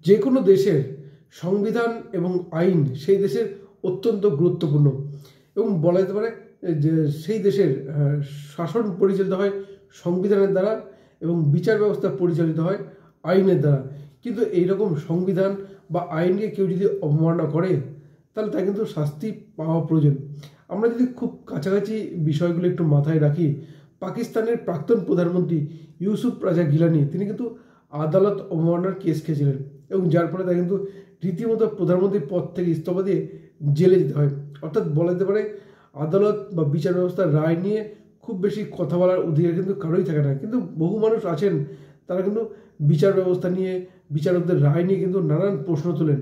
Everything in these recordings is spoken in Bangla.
যে কোনো দেশের সংবিধান এবং আইন সেই দেশের অত্যন্ত গুরুত্বপূর্ণ এবং বলা যেতে পারে যে সেই দেশের শাসন পরিচালিত হয় সংবিধানের দ্বারা এবং বিচার ব্যবস্থা পরিচালিত হয় আইনের দ্বারা। কিন্তু এইরকম সংবিধান বা আইনকে কেউ যদি অবমাননা করে তাহলে তা কিন্তু শাস্তি পাওয়া প্রয়োজন। আমরা যদি খুব কাছাকাছি বিষয়গুলো একটু মাথায় রাখি, পাকিস্তানের প্রাক্তন প্রধানমন্ত্রী ইউসুফ রাজা গিলানি তিনি কিন্তু আদালত অবমাননার কেস খেয়েছিলেন এবং যার ফলে তাকে কিন্তু রীতিমতো প্রধানমন্ত্রীর পদ থেকে ইস্তফা দিয়ে জেলে যেতে হয়। অর্থাৎ বলা যেতে পারে আদালত বা বিচার ব্যবস্থার রায় নিয়ে খুব বেশি কথা বলার অধিকার কিন্তু কারোই থাকে না, কিন্তু বহু মানুষ আছেন তারা কিন্তু বিচার ব্যবস্থা নিয়ে, বিচারকদের রায় নিয়ে কিন্তু নানান প্রশ্ন তোলেন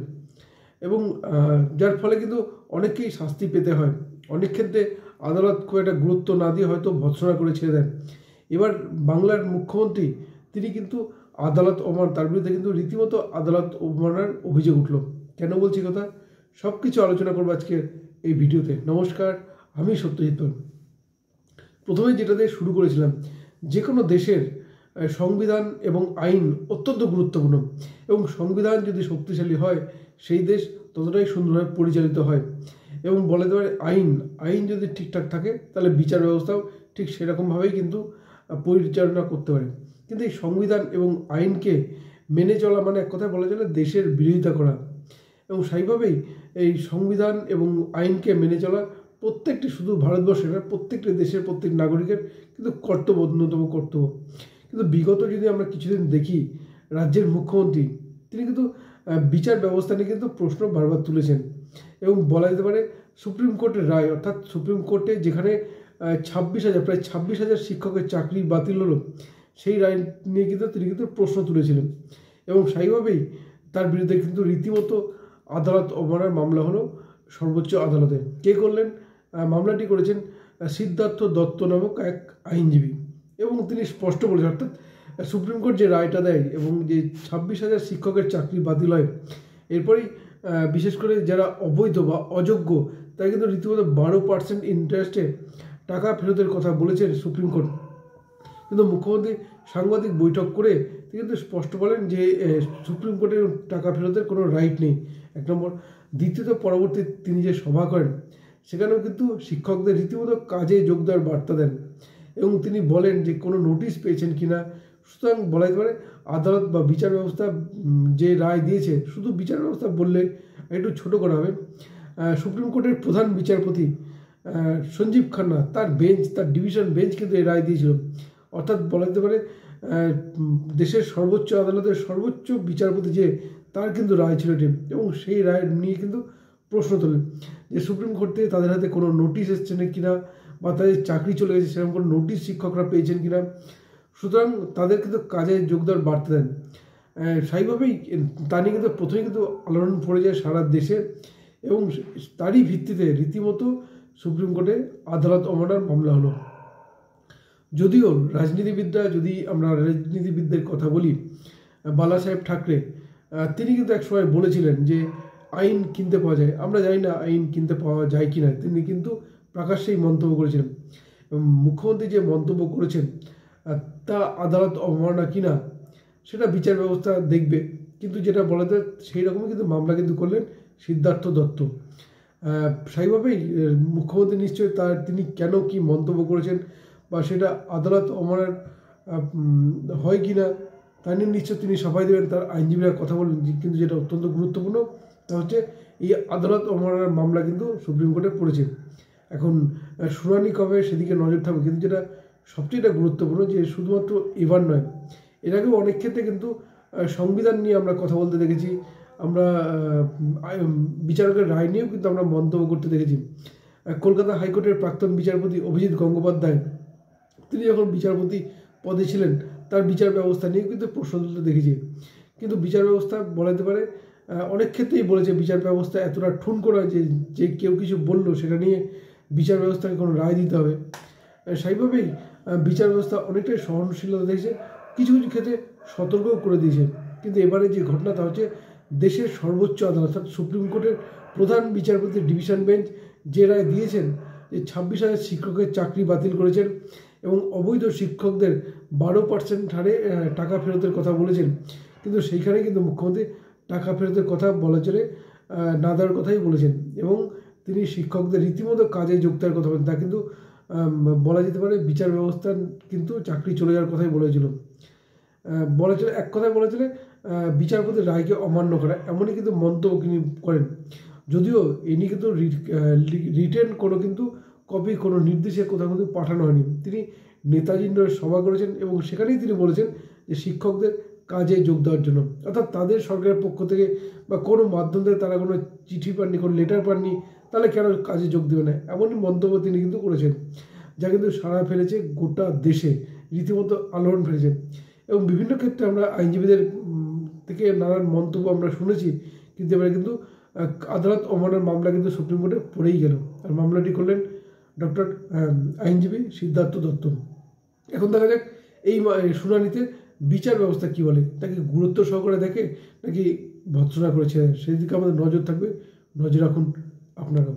এবং যার ফলে কিন্তু অনেককেই শাস্তি পেতে হয়। অনেক ক্ষেত্রে আদালত খুব একটা গুরুত্ব না দিয়ে হয়তো ভৎসনা করে ছেড়ে দেন। এবার বাংলার মুখ্যমন্ত্রী তিনি কিন্তু আদালত অবমান, তার বিরুদ্ধে কিন্তু রীতিমতো আদালত অবমাননার অভিযোগ উঠল। কেন বলছি কথা, সব কিছু আলোচনা করবো আজকে এই ভিডিওতে। নমস্কার, আমি সত্যজিৎ। প্রথমে যেটা দিয়ে শুরু করেছিলাম, যে কোনো দেশের সংবিধান এবং আইন অত্যন্ত গুরুত্বপূর্ণ এবং সংবিধান যদি শক্তিশালী হয় সেই দেশ ততটাই সুন্দরভাবে পরিচালিত হয় এবং বলা যেতে পারে আইন যদি ঠিকঠাক থাকে তাহলে বিচার ব্যবস্থাও ঠিক সেরকমভাবেই কিন্তু পরিচালনা করতে পারে। কিন্তু এই সংবিধান এবং আইনকে মেনে চলা মানে এক কথায় বলা চলে দেশের বিরোধিতা করা এবং সেইভাবেই এই সংবিধান এবং আইনকে মেনে চলা প্রত্যেকটি, শুধু ভারতবর্ষের না, প্রত্যেকটি দেশের প্রত্যেক নাগরিকের কিন্তু কর্তব্য, অন্যতম কর্তব্য। কিন্তু বিগত যদি আমরা কিছুদিন দেখি, রাজ্যের মুখ্যমন্ত্রী তিনি কিন্তু বিচার ব্যবস্থা নিয়ে কিন্তু প্রশ্ন বারবার তুলেছেন এবং বলা যেতে পারে সুপ্রিম কোর্টের রায়, অর্থাৎ সুপ্রিম কোর্টে যেখানে প্রায় 26,000 শিক্ষকের চাকরি বাতিল হলো, সেই রায় নিয়ে কিন্তু তিনি কিন্তু প্রশ্ন তুলেছিলেন এবং সেইভাবেই তার বিরুদ্ধে কিন্তু রীতিমতো আদালত অবমাননার মামলা হলো সর্বোচ্চ আদালতে। কে করলেন মামলাটি? করেছেন সিদ্ধার্থ দত্ত নামক এক আইনজীবী এবং তিনি স্পষ্ট বলেছেন, অর্থাৎ সুপ্রিম কোর্ট যে রায়টা দেয় এবং যে 26,000 শিক্ষকের চাকরি বাতিল হয়, এরপরেই বিশেষ করে যারা অবৈধ বা অযোগ্য তাই কিন্তু রীতিমতো 12% ইন্টারেস্টে টাকা ফেরতের কথা বলেছেন সুপ্রিম কোর্ট। কিন্তু মুখ্যমন্ত্রী সাংবাদিক বৈঠক করে তিনি কিন্তু স্পষ্ট বলেন যে সুপ্রিম কোর্টের টাকা ফেরতের কোনো রাইট নেই, এক নম্বর। দ্বিতীয়ত, পরবর্তী তিনি যে সভা করেন সেখানেও কিন্তু শিক্ষকদের রীতিমতো কাজে যোগ দেওয়ার বার্তা দেন এবং তিনি বলেন যে কোনো নোটিশ পেয়েছেন কিনা। সুতরাং বলা যেতে পারে আদালত বা বিচার ব্যবস্থা যে রায় দিয়েছে, শুধু বিচার ব্যবস্থা বললে একটু ছোট করা হবে। সুপ্রিম কোর্টের প্রধান বিচারপতি সঞ্জীব খান্না, তার বেঞ্চ, তার ডিভিশন বেঞ্চ কিন্তু এই রায় দিয়েছিল। অর্থাৎ বলা যেতে পারে দেশের সর্বোচ্চ আদালতের সর্বোচ্চ বিচারপতি যে, তার কিন্তু রায় ছিল এটি এবং সেই রায় নিয়ে কিন্তু প্রশ্ন তোলেন যে সুপ্রিম কোর্ট থেকে তাদের হাতে কোনো নোটিশ এসছে না কিনা বা তাদের চাকরি চলে গেছে সেরকম কোনো নোটিশ শিক্ষকরা পেয়েছেন কিনা। সুতরাং তাদের কিন্তু কাজে যোগ দেওয়ার বার্তা দেন। সেইভাবেই তা নিয়ে কিন্তু প্রথমে কিন্তু আলোড়ন পড়ে যায় সারা দেশে এবং তারই ভিত্তিতে রীতিমতো সুপ্রিম কোর্টে আদালত অবমাননার মামলা হলো। যদিও রাজনীতিবিদরা, যদি আমরা রাজনীতিবিদদের কথা বলি, বালা সাহেব ঠাকরে তিনি কিন্তু একসময় বলেছিলেন যে আইন কিনতে পাওয়া যায়। আমরা জানি না আইন কিনতে পাওয়া যায় কি না, তিনি কিন্তু প্রকাশ্যেই মন্তব্য করেছিলেন। মুখ্যমন্ত্রী যে মন্তব্য করেছেন তা আদালত অবমাননা কিনা সেটা বিচার ব্যবস্থা দেখবে, কিন্তু যেটা বলা যায় সেই রকমই কিন্তু মামলা কিন্তু করলেন সিদ্ধার্থ দত্ত। সেইভাবেই মুখ্যমন্ত্রী নিশ্চয়ই তিনি কেন কি মন্তব্য করেছেন বা সেটা আদালত অবমাননার হয় কি না তা নিয়ে নিশ্চয় তিনি সবাই দেবেন, তার আইনজীবীরা কথা বলেন। কিন্তু যেটা অত্যন্ত গুরুত্বপূর্ণ তা হচ্ছে এই আদালত অবমাননার মামলা কিন্তু সুপ্রিম কোর্টে পড়েছে। এখন শুনানি কবে সেদিকে নজর থাকবে, কিন্তু যেটা সবচেয়ে গুরুত্বপূর্ণ যে শুধুমাত্র এবার নয়, এর আগেও অনেক ক্ষেত্রে কিন্তু সংবিধান নিয়ে আমরা কথা বলতে দেখেছি, আমরা বিচারকের রায় নিয়েও কিন্তু আমরা মন্তব্য করতে দেখেছি। কলকাতা হাইকোর্টের প্রাক্তন বিচারপতি অভিজিৎ গঙ্গোপাধ্যায় তিনি যখন বিচারপতি পদে ছিলেন তার বিচার ব্যবস্থা নিয়েও কিন্তু প্রশ্ন তুলতে দেখেছি। কিন্তু বিচার ব্যবস্থা বলা যেতে পারে অনেক ক্ষেত্রেই বলেছে বিচার ব্যবস্থা এতটা ঠুনকো নয় যে কেউ কিছু বললো সেটা নিয়ে বিচার ব্যবস্থাকে কোনো রায় দিতে হবে। সেইভাবেই বিচার ব্যবস্থা অনেকটাই সহনশীলতা দেখেছে, কিছু কিছু ক্ষেত্রে সতর্কও করে দিয়েছে। কিন্তু এবারে যে ঘটনা তা হচ্ছে দেশের সর্বোচ্চ আদালত অর্থাৎ সুপ্রিম কোর্টের প্রধান বিচারপতির ডিভিশন বেঞ্চ যে রায় দিয়েছেন যে 26,000 শিক্ষকের চাকরি বাতিল করেছেন এবং অবৈধ শিক্ষকদের 12% হারে টাকা ফেরতের কথা বলেছেন। কিন্তু সেইখানে কিন্তু মুখ্যমন্ত্রী টাকা ফেরতের কথা বলা চলে না দেওয়ার কথাই বলেছেন এবং তিনি শিক্ষকদের রীতিমতো কাজে যোগ দেওয়ার কথা বলেন। তা কিন্তু বলা যেতে পারে বিচার ব্যবস্থার কিন্তু চাকরি চলে যাওয়ার কথাই বলেছিল। বলা চলে এক কথায় বলা চলে বিচারপতির রায়কে অমান্য করা, এমনই কিন্তু মন্তব্য তিনি করেন। যদিও ইনি কিন্তু রিটেন কোনো কিন্তু কপি কোনো নির্দেশের কোথাও কিন্তু পাঠানো হয়নি। তিনি নেতাজির সভা করেছেন এবং সেখানেই তিনি বলেছেন যে শিক্ষকদের কাজে যোগ দেওয়ার জন্য, অর্থাৎ তাদের সরকারের পক্ষ থেকে বা কোনো মাধ্যম থেকে তারা কোনো চিঠি পাননি, কোনো লেটার পাননি, তাহলে কেন কাজে যোগ দেবে না, এমনই মন্তব্য তিনি কিন্তু করেছেন, যা কিন্তু সাড়া ফেলেছে গোটা দেশে, রীতিমতো আলোড়ন ফেলেছে। এবং বিভিন্ন ক্ষেত্রে আমরা আইনজীবীদের থেকে নানান মন্তব্য আমরা শুনেছি, কিন্তু এবারে কিন্তু আদালত অমান্যের মামলা কিন্তু সুপ্রিম কোর্টে পড়েই গেল। আর মামলাটি করলেন ডক্টর আইনজীবী সিদ্ধার্থ দত্ত। এখন দেখা যাক এই শুনানিতে বিচার ব্যবস্থা কী বলে, তাকে গুরুত্ব সহকারে দেখে নাকি ভৎসনা করেছে, সেই দিকে আমাদের নজর থাকবে। নজর রাখুন আপনারাও।